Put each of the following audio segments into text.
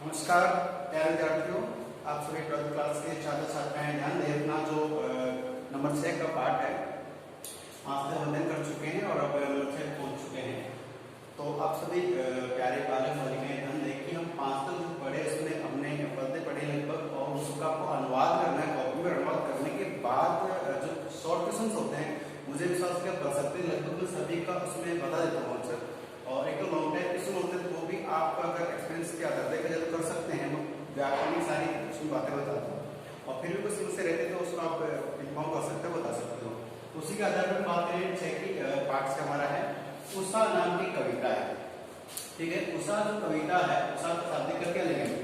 नमस्कार प्यारे विद्यार्थियों, आप सभी 12th क्लास के छात्र छात्राएं ध्यान दें। अपना जो नंबर 6 का पाठ है आज तक अध्ययन कर चुके हैं और अब नंबर 6 पहुंच चुके हैं। तो आप सभी प्यारे बालक बालिकाएं ध्यान दें कि हम 5 तक जो पढ़े उसमें हमने पद्य पढ़े लगभग और उसका आपको अनुवाद करना है। कॉपी में अनुवाद करने के बाद जो शॉर्ट क्वेश्चन होते हैं मुझे विश्वास है कर सकते हैं, लगभग मैं सभी का उसमें बता देता हूँ आंसर। और एक तो लॉन्ग टाइम क्वेश्चन होते हैं वो भी आप अगर एक्सपीरियंस के आधार देखा जाए तो कर सकते हैं। व्याकरण की सारी कुछ बातें बताता हूँ और फिर भी कुछ समस्या रहते तो उसको आप इन्फॉर्म कर सकते हो, बता सकते हो। उसी के आधार पर बात करें छह की पाठ से हमारा है उषा नाम की कविता है। ठीक है, उषा जो कविता है उषा का शाब्दिक अर्थ क्या लेंगे?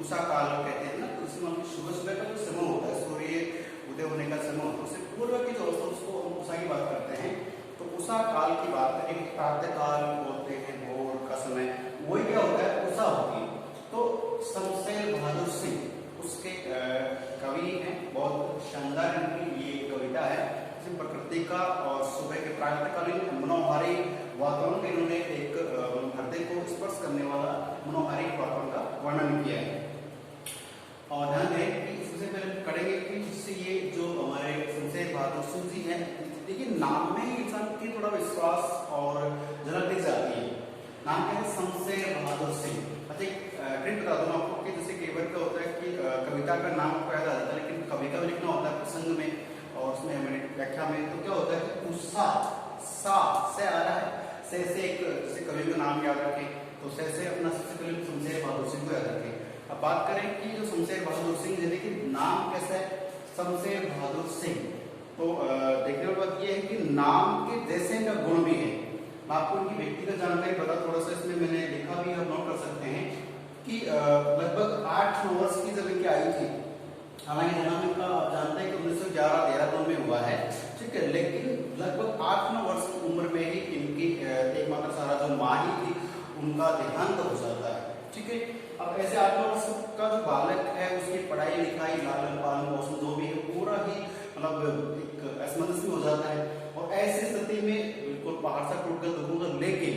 उषा काल कहते हैं ना, तो इसमें सुबह सुबह का जो समय होता है, सूर्य उदय होने का समय होता है, उससे पूर्व की जो अवस्था उसको हम उषा की बात करते हैं। तो उषा काल की बात करें, प्रातः काल बोलते हैं, भोर का समय, वही क्या होता है? उषा होती है। तो शमशेर बहादुर सिंह उसके कवि हैं, बहुत शानदार इनकी ये कविता है जिसमें प्रकृति का और सुबह के प्रातःकालीन मनोहारी वातावरण का इन्होंने एक हृदय को स्पर्श करने वाला मनोहारी वातावरण का वर्णन किया है। और ध्यान दें कि सबसे पहले करेंगे कि जिससे ये जो हमारे शमशेर बहादुर सिंह जी हैं, देखिए नाम में ही इंसान की थोड़ा विश्वास और झलक दिख जाती है। नाम क्या है? शमशेर बहादुर सिंह। अच्छा ट्रिक बता दूं आपको कि जैसे कई बार क्या होता है कि कविता का नाम आपको याद आ जाता है, लेकिन कवि का भी लिखना होता है प्रसंग में और उसमें हमारी व्याख्या में, तो क्या होता है कि उषा सा से आ रहा है, से एक जैसे कवि का नाम याद रखें तो से अपना सबसे पहले शमशेर बहादुर सिंह को याद रखें। अब बात करें कि जो शमशेर बहादुर सिंह है, देखिए नाम कैसा है? शमशेर बहादुर सिंह। तो देखने वाली बात यह है कि नाम के जैसे इनका गुण भी है। मैं आपको इनकी व्यक्तिगत जानकारी बता, थोड़ा सा इसमें मैंने लिखा भी, आप नोट कर सकते हैं कि लगभग 8-9 वर्ष की जब इनकी आयु थी, हालांकि जन्म इनका आप जानते हैं कि 1911 देहरादून में हुआ है, ठीक है, लेकिन लगभग 8-9 वर्ष की उम्र में ही इनकी एकमात्र सारा जो माँ ही थी उनका देहांत हो जाता है। ठीक है, अब ऐसे 8-9 वर्ष का जो बालक है उसकी पढ़ाई लिखाई लालन पालन पोषण जो भी है पूरा ही मतलब एक असमंजस में हो जाता है और ऐसी स्थिति में बिल्कुल पहाड़ सा टूटकर दुखूंगा, लेकिन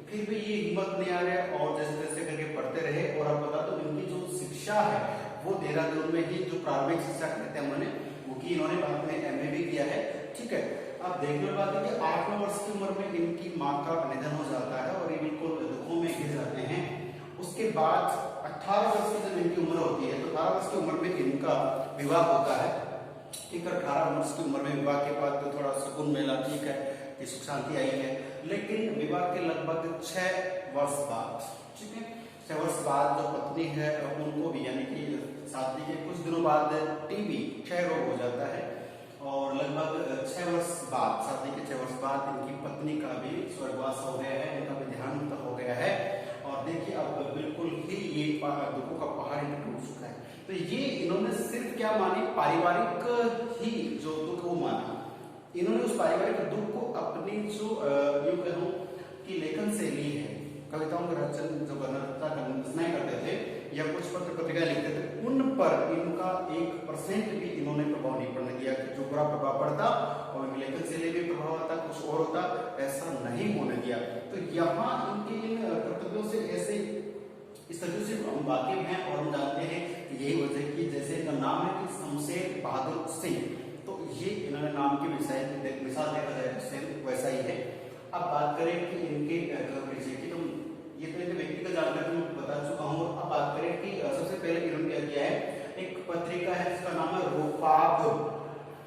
फिर भी ये हिम्मत नहीं आ रहा और जैसे तैसे करके पढ़ते रहे। और आप बता तो इनकी जो शिक्षा है वो देहरादून में ही जो प्रारंभिक शिक्षा कहते हैं उन्होंने वो की, इन्होंने बाद में MA भी किया है। ठीक है, अब देखने बात है कि 8-9 वर्ष की उम्र में इनकी माँ का निधन हो जाता है और ये बिल्कुल दुखों में घिर जाते हैं। उसके बाद 18 वर्ष की जब इनकी उम्र होती है तो 18 वर्ष की उम्र में इनका विवाह होता है। ठीक है, 18 वर्ष की उम्र में विवाह के बाद तो थोड़ा सुकून मिला, ठीक है, सुख शांति आई है, लेकिन विवाह के लगभग 6 वर्ष बाद, ठीक है, 6 वर्ष बाद जो पत्नी है उनको भी यानी कि शादी के कुछ दिनों बाद TB क्षय रोग हो जाता है और लगभग 6 वर्ष बाद, शादी के 6 वर्ष बाद इनकी पत्नी का भी स्वर्गवास हो गया है, इनका भी देहांत हो गया है। और देखिए अब बिल्कुल ही ये दुखों का पहाड़ इनका टूट चुका है। तो ये इन्होंने सिर्फ क्या मानी? पारिवारिक ही जो दुख वो माना। इन्होंने उस पारिवारिक दुख को अपनी जो यूं कहूं कि लेखन शैली है, कविताओं का रचन जो रचना करते थे या कुछ पत्र पत्रिका लिखते थे, उन पर इनका 1% भी इन्होंने प्रभाव नहीं पड़ने दिया। जो बुरा प्रभाव पड़ता और इनकी लेखन शैली में प्रभाव आता, कुछ और होता, ऐसा नहीं होने दिया। तो यहाँ इनके इन कर्तव्यों से ऐसे इस तरह से हम वाकिफ हैं और हम जानते हैं कि यही वजह की जैसे इनका नाम है कि शमशेर बहादुर सिंह, तो ये इन्होंने नाम की मिसाल देखा जाए तो सेम वैसा ही है। अब बात करें कि इनके परिचय की, तो ये तो इनके व्यक्तिगत जानकारी मैं बता चुका हूँ। अब बात करें कि सबसे पहले इन्होंने क्या किया है, एक पत्रिका है जिसका नाम है रूपाब।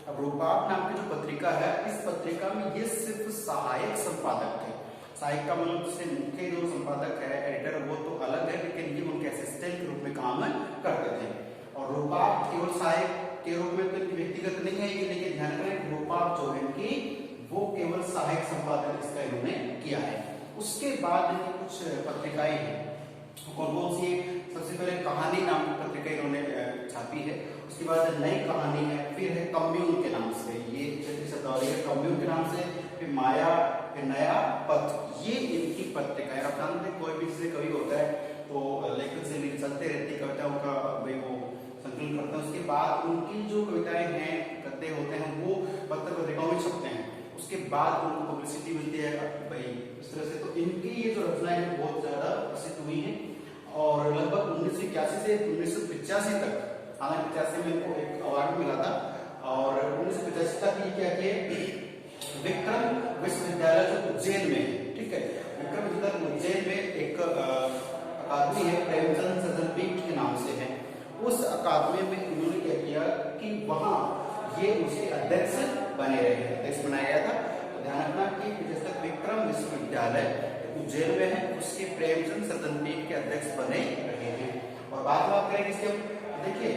अब रूपाब नाम की जो पत्रिका है, इस पत्रिका में ये सिर्फ सहायक संपादक थे। सहायक का मतलब जैसे मुख्य जो संपादक है, एडिटर, वो तो अलग है, लेकिन ये उनके असिस्टेंट के रूप में काम करते थे। और रूपाब केवल सहायक के रूप में तो इनकी व्यक्तिगत नहीं है, लेकिन ध्यान करें रूपाब जो है इनकी वो केवल सहायक संपादक इसका इन्होंने किया है। उसके बाद इनकी कुछ पत्रिकाएं हैं, कौन कौन सी? सबसे पहले कहानी नाम की पत्रिका इन्होंने छापी है, उसके बाद नई कहानी है, फिर है कम्यून के नाम से, ये क्षेत्रीय शब्दावली है कम्यून के नाम से, फिर माया, फिर नया पथ, ये इनकी पत्रिका है। आप जानते हैं कोई भी जैसे कवि होता है तो लेखन से चलते रहती कविताओं का भाई वो संकलन करते हैं, उसके बाद उनकी जो कविताएं हैं गद्य होते हैं वो पत्र पत्रिकाओं में छपते हैं, उसके बाद उनको पब्लिसिटी मिलती है भाई इस तरह से। तो इनकी ये जो रचनाएं हैं बहुत ज्यादा प्रसिद्ध हुई हैं और लगभग 19 1981 से 1985 तक, हालांकि 85 में इनको एक अवार्ड मिला था, और 1985 तक ये क्या किए, विक्रम विश्वविद्यालय जो उज्जैन में है, ठीक है, विक्रम विश्वविद्यालय उज्जैन में एक अकादमी है, प्रेमचंद सजनपीठ के नाम से है। उस अकादमी में इन्होंने क्या किया कि वहां ये उसके अध्यक्ष बने रहे, अध्यक्ष बनाया गया था। तो ध्यान रखना कि जैसे तक विक्रम विश्वविद्यालय उज्जैन में है, उसके प्रेमचंद सजनपीठ के अध्यक्ष बने रहे हैं। और बात करेंगे इसके, देखिए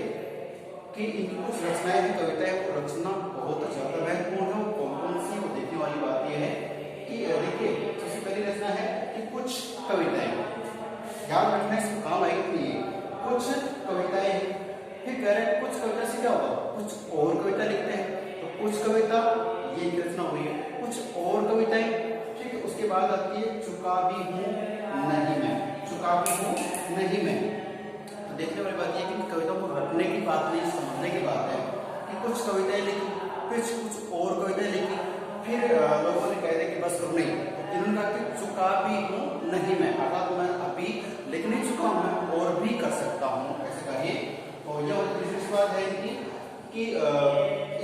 कि इनकी कुछ रचनाएं हैं, कविताएं, वो रचना बहुत ज्यादा महत्वपूर्ण है। कौन सी, वो देखने वाली बात यह है कि देखिए सबसे पहली रचना है कि कुछ कविताएं, याद रखना इसको काम आएगी, कुछ कविताएं, फिर कह रहे हैं कुछ कविता से क्या होगा, कुछ और कविता लिखते हैं, तो कुछ कविता ये रचना हुई है, कुछ और कविताएं, ठीक है। उसके बाद आती है चुका भी हूं नहीं मैं, चुका भी हूं नहीं मैं। तो देखने वाली बात यह कि कविताओं को रटने की बात नहीं, समझने की बात है कि कुछ कविताएं लिखी, फिर कुछ और कविताएं लिखी, फिर लोगों ने कह दिया कि बस नहीं, तो इन्होंने कहा कि चुका भी हूं नहीं मैं, अर्थात मैं अभी लिख नहीं चुका हूं, मैं और भी कर सकता हूं, ऐसे कहिए। तो यह विशेष बात है इनकी कि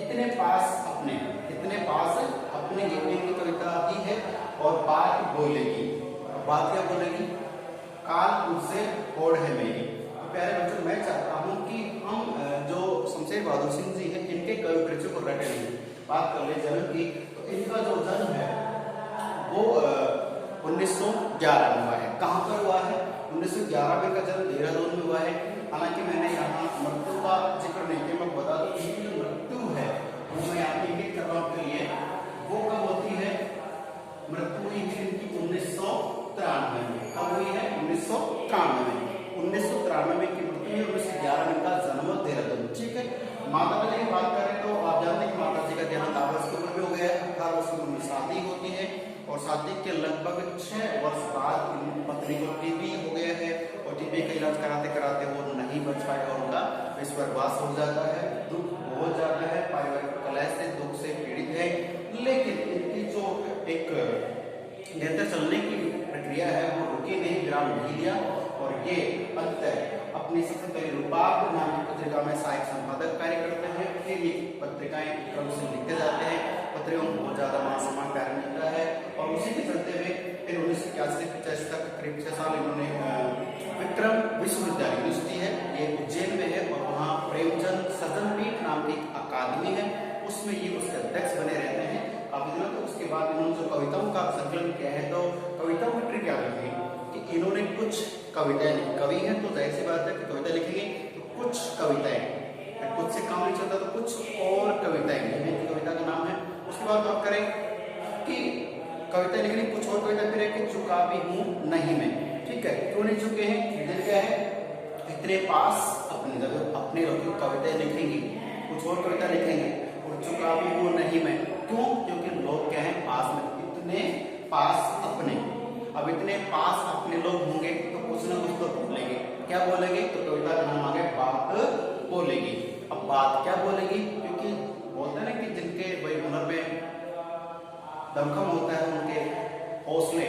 इतने पास अपने, इतने पास अपने लिखने की कविता ही है। और बात बोलेगी, बात क्या बोलेगी, काल तुझसे होड़ है मेरी। तो प्यारे बच्चों, मैं चाहता हूं कि हम जो शमशेर बहादुर सिंह जी हैं, इनके कवि कृतियों को रट लें। बात कर ले जन्म की, तो इनका जो जन्म है वो 1911 में हुआ है। कहाँ पर हुआ है, 1911 में का जन्म देहरादून में हुआ है। हालांकि मैंने यहाँ मृत्यु का जिक्र नहीं किया, मैं बता दूं इनकी जो मृत्यु है वो मैं यहाँ पे इंगित कर रहा हूँ आपके लिए, वो कब होती है, मृत्यु हुई है इनकी 1993 में। कब हुई है, 1993 में, 1993 में की मृत्यु है, 1911 में का जन्म देहरादून, ठीक है। माता पिता की बात करें तो आप जानते हैं कि माता जी का देहांत 18 वर्ष की उम्र में हो गया है, 18 वर्ष की उम्र में शादी होती है, और शादी के लगभग 6 वर्ष बाद पत्नी को टीबी हो गया है, और टीबी का इलाज कराते कराते वो नहीं बच पाएगा, उनका स्वर्गवास हो जाता है। दुख बहुत ज्यादा है, पारिवारिक कलह से, दुख से पीड़ित है, लेकिन इनकी जो एक निरंतर चलने की प्रक्रिया है वो रुकी नहीं, विराम नहीं लिया, और ये अंततः अपनी सबसे पहले रूपाप नाम की पत्रिका में सहायक संपादक कार्य करते हैं। फिर ये पत्रिकाएं क्रम से लिखते जाते हैं, पत्रिकाओं को बहुत ज्यादा मान सम्मान कार्य मिलता है, और उसी के चलते हुए फिर 1981 से 85 तक करीब 6 साल इन्होंने विक्रम विश्वविद्यालय यूनिवर्सिटी है, ये उज्जैन में है, और वहाँ प्रेमचंद सजनपीठ नाम की अकादमी है, उसमें ये उसके अध्यक्ष बने रहते हैं काफी दिनों। तो उसके बाद इन्होंने जो कविताओं का संकलन किया है, तो कविताओं की ट्रिक क्या रखी कि इन्होंने कुछ कविताएं लिखी, कवि है तो जाहिर सी बात है कि कविता लिखेंगे, तो कुछ कविताएं, कुछ से काम नहीं चलता तो कुछ और कविताएं, ये कविता का नाम है। उसके बाद बात करें कि कविता लिखने, कुछ और कविता फिर है कि चुका भी हूं नहीं मैं, ठीक है। क्यों नहीं चुके हैं, रीजन क्या है, इतने पास अपने, जब अपने लोग कविताएं लिखेंगे, कुछ और कविता लिखेंगे, और चुका भी हूं नहीं मैं, क्यों, क्योंकि लोग क्या है पास में, इतने पास अपने। अब इतने पास अपने लोग होंगे तो कुछ ना कुछ तो बोलेंगे, क्या बोलेंगे, तो कविता का नाम आ गया बात बोलेगी। अब बात क्या बोलेगी, क्योंकि बोलते हैं ना कि जिनके भाई हुनर में दमखम होता है, उनके हौसले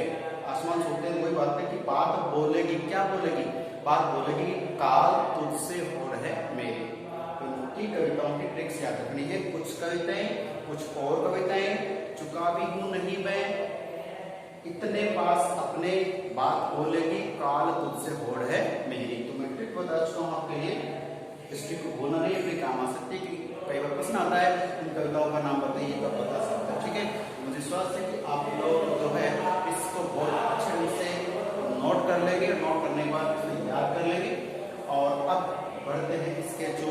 आसमान छूते हैं, वही बात है कि बात बोलेगी, क्या बोलेगी, बात बोलेगी, काल तुझसे हो रहे मेरे। तो उनकी कविताओं की ट्रिक्स याद रखनी है, कुछ कविताएं, कुछ और कविताएं, चुका भी हूं नहीं मैं, इतने पास अपने, बात बोलेगी, काल तुझसे होड़ है मेरी। तो मैं ट्रिक बता चुका हूँ आपके लिए, इस ट्रिक को भूलना नहीं, अपने काम आ सकती है, कई बार प्रश्न आता है इन कविताओं का नाम बताइए तो बता सकते हैं, ठीक है। मुझे विश्वास है कि आप लोग जो है इसको बहुत अच्छे ढंग से नोट कर लेंगे, नोट करने के बाद इसे याद कर लेंगे। और अब बढ़ते हैं इसके जो